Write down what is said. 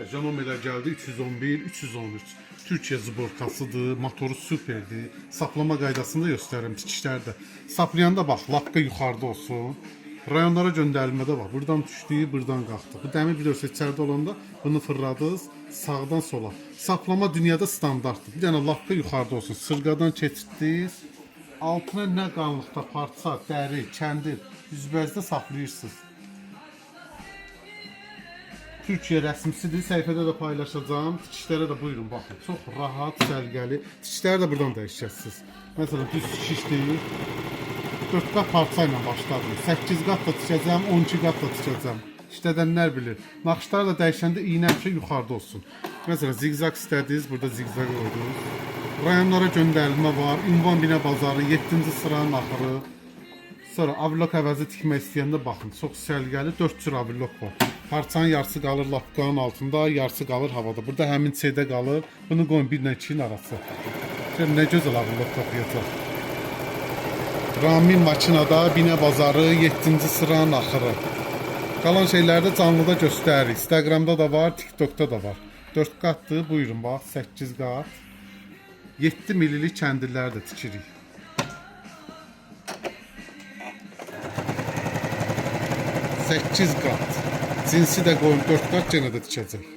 Janomeler geldi 311, 313. Türkiye zborkasıdır, motoru süperdir. Saplama qaydasını da göstərirəm tikişlərdə. Saplayanda bax, lapka yuxarıda olsun. Rayonlara göndərilmədə bax, buradan düşdü, buradan qalxdı. Bu dəmir biliyorsa içəridə olanda bunu fırladınız sağdan sola. Saplama dünyada standartdır. Bir dənə lapka yuxarıda olsun. Sırğadan keçirdiniz. Altına nə qanlıqda parça, dəri, kəndir, üzbəzdə saplayırsınız. Türkiye rəsmisidir. Səhifədə də paylaşacağım. Tikişlərə də buyurun baxın. Çox rahat, sərgəli. Tikişləri də buradan dəyişəcəksiniz. Məsələn, düz tikiş deyil. 4 qat parça ilə başladım. 8 qat da tikəcəm, 12 qat da tikəcəm. İşlədənlər bilir. Naxışları da dəyişəndə iynə həmişə yuxarıda olsun. Məsələn, zigzag istədiniz, burada zigzag qoydunuz. Rayonlara göndərilmə var. Ünvan Binə Bazarı 7-ci sıranın axırı. Sonra avilok əvəzi tikmək istəyəndə baxın, çox sərgəli 4 cür avilok var. Parçanın yarısı qalır lapkanın altında, yarısı qalır havada. Burada həmin çeydə qalır. Bunu qoyun 1 ilə 2-nin arası. Görün nə gözəl avilok tapıyacaq. Ramin makinada Binə Bazarı 7-ci sıranın axırı. Qalan şeyləri də canlıda göstəririk. Instagramda da var, TikTokda da var. 4 qatdır, buyurun bax, 8 qat. 7 millilik kəndirləri də tikirik. 8 qat. Cinsi də qoyun 4 qat yenə də tikəcək.